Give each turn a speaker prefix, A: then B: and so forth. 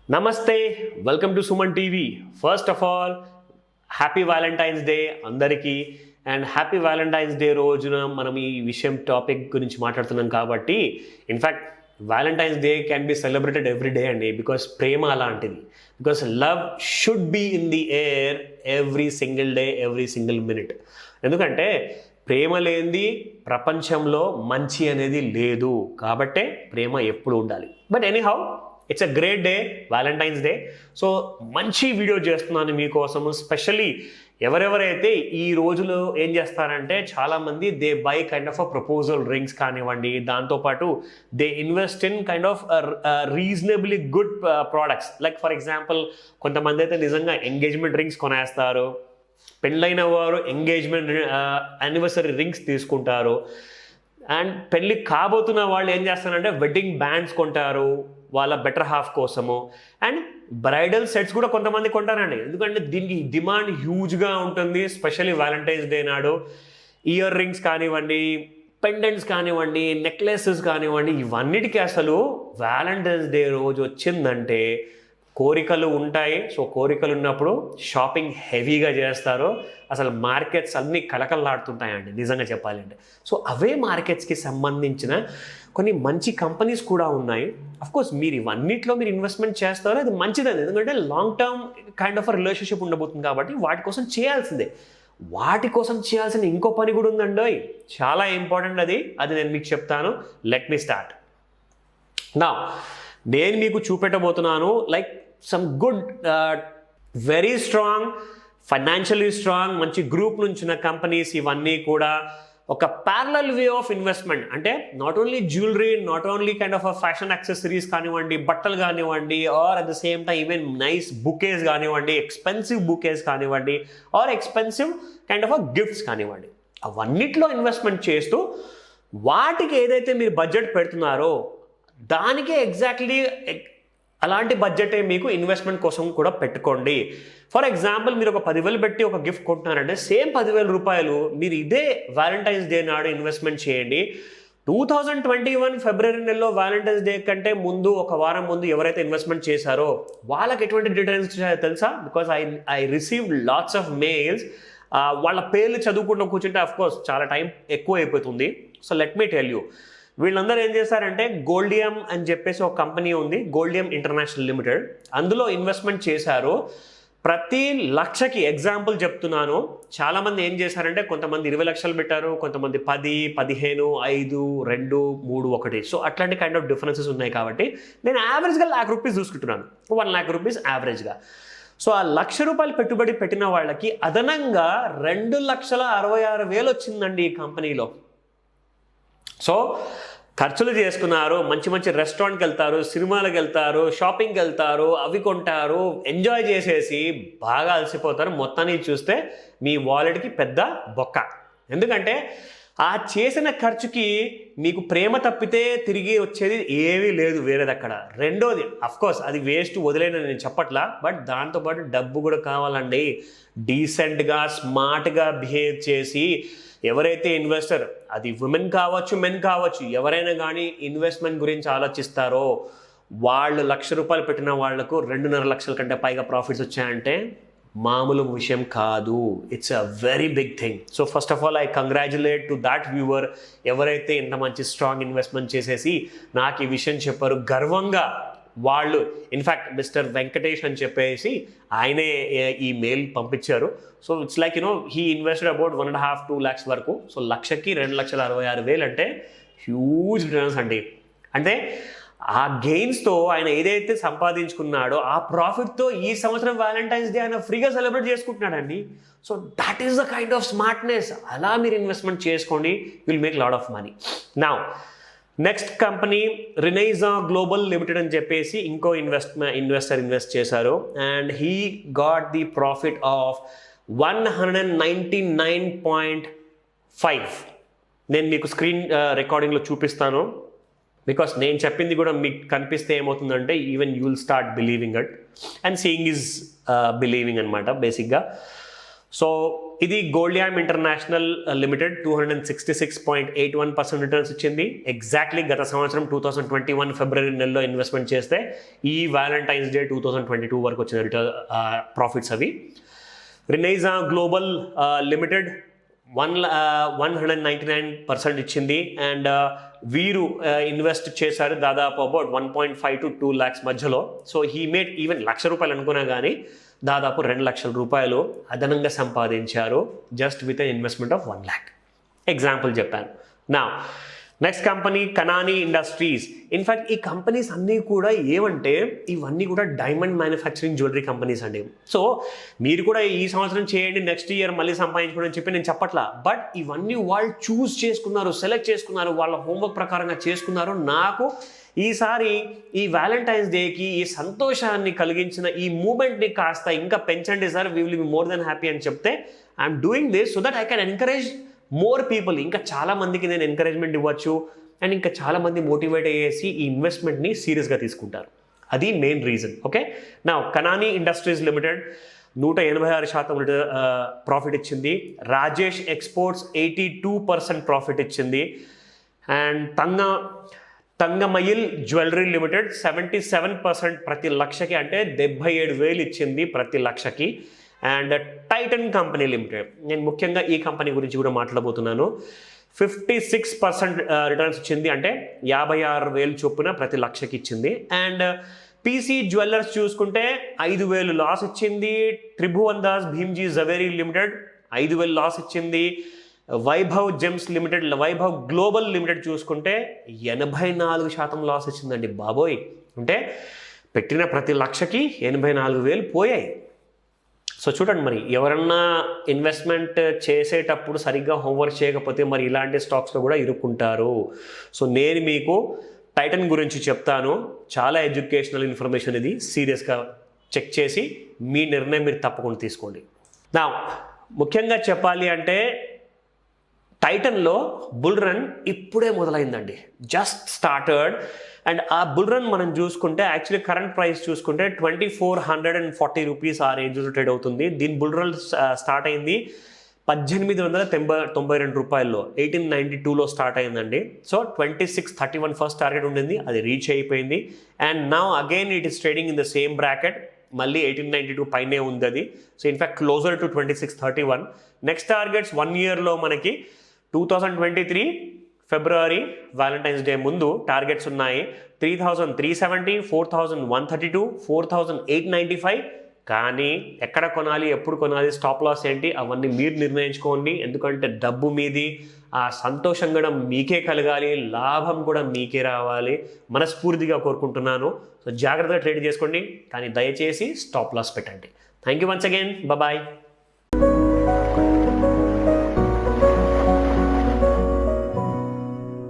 A: Namaste, welcome to SumanTV. First of all, happy Valentine's Day andariki and happy Valentine's Day రోజున మనం ఈ విషయం topic గురించి మాట్లాడుతున్నాం కాబట్టి in fact Valentine's Day can be celebrated every day అండి బికాస్ ప్రేమ అలాంటిది because love should be in the air every single day every single minute ఎందుకంటే ప్రేమ లేనిది ప్రపంచంలో మంచి అనేది లేదు కాబట్టే ప్రేమ ఎప్పుడు ఉండాలి but anyhow it's a great day Valentine's day so మంచి వీడియో చేస్తున్నాను మీకోసము స్పెషల్లీ ఎవరెవరైతే ఈ రోజులో ఏం చేస్తారంటే చాలామంది they by kind of a proposal rings కానివ్వండి దాంతోపాటు they invest in kind of reasonably good products like for example కొంతమంది అయితే నిజంగా ఎంగేజ్మెంట్ రింగ్స్ కొనేస్తారు పెళ్ళైన వారు ఎంగేజ్మెంట్ యానివర్సరీ రింగ్స్ తీసుకుంటారు అండ్ పెళ్ళి కాబోతున్న వాళ్ళు ఏం చేస్తారంటే వెడ్డింగ్ బ్యాండ్స్ కొంటారు వాళ్ళ బెటర్ హాఫ్ కోసము అండ్ బ్రైడల్ సెట్స్ కూడా కొంతమంది కొంటారండి ఎందుకంటే దీనికి డిమాండ్ హ్యూజ్గా ఉంటుంది స్పెషల్లీ వ్యాలంటైన్స్ డే నాడు ఇయర్ రింగ్స్ కానివ్వండి పెండెంట్స్ కానివ్వండి నెక్లెసెస్ కానివ్వండి ఇవన్నిటికీ అసలు వ్యాలంటైన్స్ డే రోజు వచ్చిందంటే కోరికలు ఉంటాయి సో కోరికలు ఉన్నప్పుడు షాపింగ్ హెవీగా చేస్తారు అసలు మార్కెట్స్ అన్నీ కలకలలాడుతుంటాయండి నిజంగా చెప్పాలంటే సో అవే మార్కెట్స్కి సంబంధించిన కొన్ని మంచి కంపెనీస్ కూడా ఉన్నాయి అఫ్కోర్స్ మీరు ఇవన్నిట్లో మీరు ఇన్వెస్ట్మెంట్ చేస్తారో అది మంచిదని ఎందుకంటే long term kind of relationship ఉండబోతుంది కాబట్టి వాటి కోసం చేయాల్సిందే వాటి కోసం చేయాల్సిన ఇంకో పని కూడా ఉందండి చాలా ఇంపార్టెంట్ అది నేను మీకు చెప్తాను లెట్ మీ స్టార్ట్ నా నేను మీకు చూపెట్టబోతున్నాను like some good very strong financially strong మంచి గ్రూప్ నుంచిన కంపెనీస్ ఇవన్నీ కూడా ఒక ప్యారలల్ వే ఆఫ్ ఇన్వెస్ట్మెంట్ అంటే not only jewellery not only kind of fashion accessories కానివ్వండి బట్టలు కానివ్వండి or at the same time even nice bouquets కానివ్వండి ఎక్స్పెన్సివ్ బుకేస్ కానివ్వండి or expensive kind of gifts కానివ్వండి అవన్నిట్లో ఇన్వెస్ట్మెంట్ చేస్తూ వాటికి ఏదైతే మీరు బడ్జెట్ పెడుతున్నారో దానికే ఎగ్జాక్ట్లీ అలాంటి బడ్జెటే మీకు ఇన్వెస్ట్మెంట్ కోసం కూడా పెట్టుకోండి ఫర్ ఎగ్జాంపుల్ మీరు ఒక 10,000 పెట్టి ఒక గిఫ్ట్ కొంటున్నారంటే సేమ్ 10,000 రూపాయలు మీరు ఇదే వ్యాలంటైన్స్ డే నాడు ఇన్వెస్ట్మెంట్ చేయండి 2021 ఫిబ్రవరి నెలలో వ్యాలంటైన్స్ డే కంటే ముందు ఒక వారం ముందు ఎవరైతే ఇన్వెస్ట్మెంట్ చేశారో వాళ్ళకి ఎటువంటి డీటెయిల్స్ తెలుసా because I received lots of mails వాళ్ళ పేర్లు చదువుకుంటూ కూర్చుంటే అఫ్కోర్స్ చాలా టైం ఎక్కువ అయిపోతుంది so let me tell you వీళ్ళందరూ ఏం చేశారంటే గోల్డియం అని చెప్పేసి ఒక కంపెనీ ఉంది గోల్డియం ఇంటర్నేషనల్ లిమిటెడ్ అందులో ఇన్వెస్ట్మెంట్ చేశారు ప్రతి లక్షకి ఎగ్జాంపుల్ చెప్తున్నాను చాలామంది ఏం చేశారంటే కొంతమంది 20 లక్షలు పెట్టారు కొంతమంది 10, 15, 5, 2, 3, 1 సో అట్లాంటి కైండ్ ఆఫ్ డిఫరెన్సెస్ ఉన్నాయి కాబట్టి నేను యావరేజ్గా ₹1,00,000 చూసుకుంటున్నాను ₹1,00,000 యావరేజ్గా సో ఆ ₹1,00,000 పెట్టుబడి పెట్టిన వాళ్ళకి అదనంగా ₹2,66,000 వచ్చిందండి ఈ కంపెనీలో సో ఖర్చులు చేసుకున్నారు మంచి మంచి రెస్టారెంట్కి వెళ్తారు సినిమాలకు వెళ్తారు షాపింగ్కి వెళ్తారు అవి కొంటారు ఎంజాయ్ చేసేసి బాగా అలసిపోతారు మొత్తాన్ని చూస్తే మీ వాలెట్కి పెద్ద బొక్క ఎందుకంటే ఆ చేసిన ఖర్చుకి మీకు ప్రేమ తప్పితే తిరిగి వచ్చేది ఏమీ లేదు వేరేది అక్కడ రెండోది అఫ్కోర్స్ అది వేస్ట్ వదిలేని నేను చెప్పట్లా బట్ దాంతోపాటు డబ్బు కూడా కావాలండి డీసెంట్గా స్మార్ట్గా బిహేవ్ చేసి ఎవరైతే ఇన్వెస్టర్ అది ఉమెన్ కావచ్చు మెన్ కావచ్చు ఎవరైనా కానీ ఇన్వెస్ట్మెంట్ గురించి ఆలోచిస్తారో వాళ్ళు ₹1,00,000 పెట్టిన వాళ్లకు 2.5 లక్షల కంటే పైగా ప్రాఫిట్స్ వచ్చాయంటే మామూలు విషయం కాదు it's a very big thing so first of all I congratulate to that viewer ఎవరైతే ఇంత మంచి స్ట్రాంగ్ ఇన్వెస్ట్మెంట్ చేసేసి నాకు ఈ విషయం చెప్పారు గర్వంగా వాళ్ళు ఇన్ఫ్యాక్ట్ మిస్టర్ వెంకటేష్ అని చెప్పేసి ఆయనే ఈ మెయిల్ పంపించారు so it's like he invested about 1.5-2 lakhs వరకు సో లక్షకి 2,66,000 అంటే హ్యూజ్ రిటర్న్స్ అండి అంటే ఆ గెయిన్స్తో ఆయన ఏదైతే సంపాదించుకున్నాడో ఆ ప్రాఫిట్తో ఈ సంవత్సరం వ్యాలంటైన్స్ డే ఆయన ఫ్రీగా సెలబ్రేట్ చేసుకుంటున్నాడండి so that is the kind of smartness అలా మీరు ఇన్వెస్ట్మెంట్ చేసుకోండి will make lot of money now next company Renaissance global limited అని చెప్పేసి ఇంకో ఇన్వెస్టర్ ఇన్వెస్ట్ చేశారు and he got the profit of 199.5 నేను మీకు స్క్రీన్ రికార్డింగ్లో చూపిస్తాను బికాస్ నేను చెప్పింది కూడా మీకు కనిపిస్తే ఏమవుతుందంటే even you will start believing it and seeing is believing అనమాట బేసిక్గా సో ఇది గోల్డియామ్ ఇంటర్నేషనల్ లిమిటెడ్ 266.81% రిటర్న్స్ ఇచ్చింది. ఎగ్జాక్ట్లీ గత సంవత్సరం 2021 ఫిబ్రవరి నెలలో ఇన్వెస్ట్మెంట్ చేస్తే ఈ వ్యాలంటైన్స్ డే 2022 వరకు వచ్చిన ప్రాఫిట్స్ అవి. రినైజా గ్లోబల్ లిమిటెడ్ 199% ఇచ్చింది. అండ్ వీరు ఇన్వెస్ట్ చేశారు దాదాపు అబౌట్ 1.5 to 2 lakhs మధ్యలో. సో హీ మేడ్ ఈవెన్ ₹1,00,000 అనుకున్నా కానీ దాదాపు ₹2,00,000 అదనంగా సంపాదించారు just with an investment of 1 lakh. Example చెప్పాను. నా నెక్స్ట్ కంపెనీ కనానీ ఇండస్ట్రీస్. ఇన్ఫ్యాక్ట్ ఈ కంపెనీస్ అన్నీ కూడా ఏమంటే ఇవన్నీ కూడా డైమండ్ మ్యానుఫ్యాక్చరింగ్ జ్యువెలరీ కంపెనీస్ అండి. సో మీరు కూడా ఈ సంవత్సరం చేయండి, నెక్స్ట్ ఇయర్ మళ్ళీ సంపాదించుకోండి అని చెప్పి నేను చెప్పట్లా. బట్ ఇవన్నీ వాళ్ళు చూస్ చేసుకున్నారు, సెలెక్ట్ చేసుకున్నారు, వాళ్ళ హోంవర్క్ ప్రకారంగా చేసుకున్నారు. నాకు ఈసారి ఈ వ్యాలంటైన్స్ డేకి ఈ సంతోషాన్ని కలిగించిన ఈ మూమెంట్ని కాస్త ఇంకా పెంచండి sir, we will be more than happy అని చెప్తే I'm doing this so that I can encourage more people. ఇంకా చాలా మందికి నేను ఎంకరేజ్మెంట్ ఇవ్వచ్చు అండ్ ఇంకా చాలా మంది మోటివేట్ అయ్యేసి ఈ ఇన్వెస్ట్మెంట్ని సీరియస్గా తీసుకుంటారు. అది మెయిన్ రీజన్. ఓకే, నా కనానీ ఇండస్ట్రీస్ లిమిటెడ్ 186% ప్రాఫిట్ ఇచ్చింది. రాజేష్ ఎక్స్పోర్ట్స్ 82% ప్రాఫిట్ ఇచ్చింది. అండ్ తంగమయిల్ జ్యువెలరీ లిమిటెడ్ 77% ప్రతి లక్షకి, అంటే 77,000 ఇచ్చింది ప్రతి లక్షకి. అండ్ టైటన్ కంపెనీ లిమిటెడ్, నేను ముఖ్యంగా ఈ కంపెనీ గురించి కూడా మాట్లాడబోతున్నాను, 56% రిటర్న్స్ ఇచ్చింది, అంటే 56,000 చొప్పున ప్రతి లక్షకి ఇచ్చింది. అండ్ పీసీ జ్యువెలర్స్ చూసుకుంటే 5,000 లాస్ ఇచ్చింది. త్రిభువన్ దాస్ భీమ్జీ జవేరీ లిమిటెడ్ 5,000 లాస్ ఇచ్చింది. Vaibhav gems limited, Vaibhav global limited చూసుకుంటే 84% లాస్ ఇచ్చిందండి బాబోయ్. అంటే పెట్టిన ప్రతి లక్షకి 84,000 పోయాయి. సో చూడండి, మరి ఎవరన్నా ఇన్వెస్ట్మెంట్ చేసేటప్పుడు సరిగ్గా హోంవర్క్ చేయకపోతే మరి ఇలాంటి స్టాక్స్లో కూడా ఇరుక్కుంటారు. సో నేను మీకు టైటన్ గురించి చెప్తాను, చాలా ఎడ్యుకేషనల్ ఇన్ఫర్మేషన్, ఇది సీరియస్గా చెక్ చేసి మీ నిర్ణయం మీరు తప్పకుండా తీసుకోండి. నా ముఖ్యంగా చెప్పాలి అంటే టైటన్లో బుల్ రన్ ఇప్పుడే మొదలైందండి, జస్ట్ స్టార్టెడ్. అండ్ ఆ బుల్ రన్ మనం చూసుకుంటే యాక్చువల్లీ కరెంట్ ప్రైస్ చూసుకుంటే 2,440 రూపీస్ ఆ రేంజ్లో ట్రేడ్ అవుతుంది. దీని బుల్ రన్ స్టార్ట్ అయింది 1,892 రూపాయల్లో, 1892లో స్టార్ట్ అయిందండి. సో 2631 ఫస్ట్ టార్గెట్ ఉండింది, అది రీచ్ అయిపోయింది. And now again it is trading in the same bracket, మళ్ళీ 1892 పైనే ఉంది అది. So in fact closer to 2631. Next targets 1 yearలో మనకి 2023 ఫిబ్రవరి వ్యాలంటైన్స్ డే ముందు టార్గెట్స్ ఉన్నాయి 3,370, 4,132, 4,895. కానీ ఎక్కడ కొనాలి, ఎప్పుడు కొనాలి, స్టాప్ లాస్ ఏంటి, అవన్నీ మీరు నిర్ణయించుకోండి. ఎందుకంటే డబ్బు మీది, ఆ సంతోషం కూడా మీకే కలగాలి, లాభం కూడా మీకే రావాలి, మనస్ఫూర్తిగా కోరుకుంటున్నాను. సో జాగ్రత్తగా ట్రేడ్ చేసుకోండి, కానీ దయచేసి స్టాప్ లాస్ పెట్టండి. Thank you once again, bye.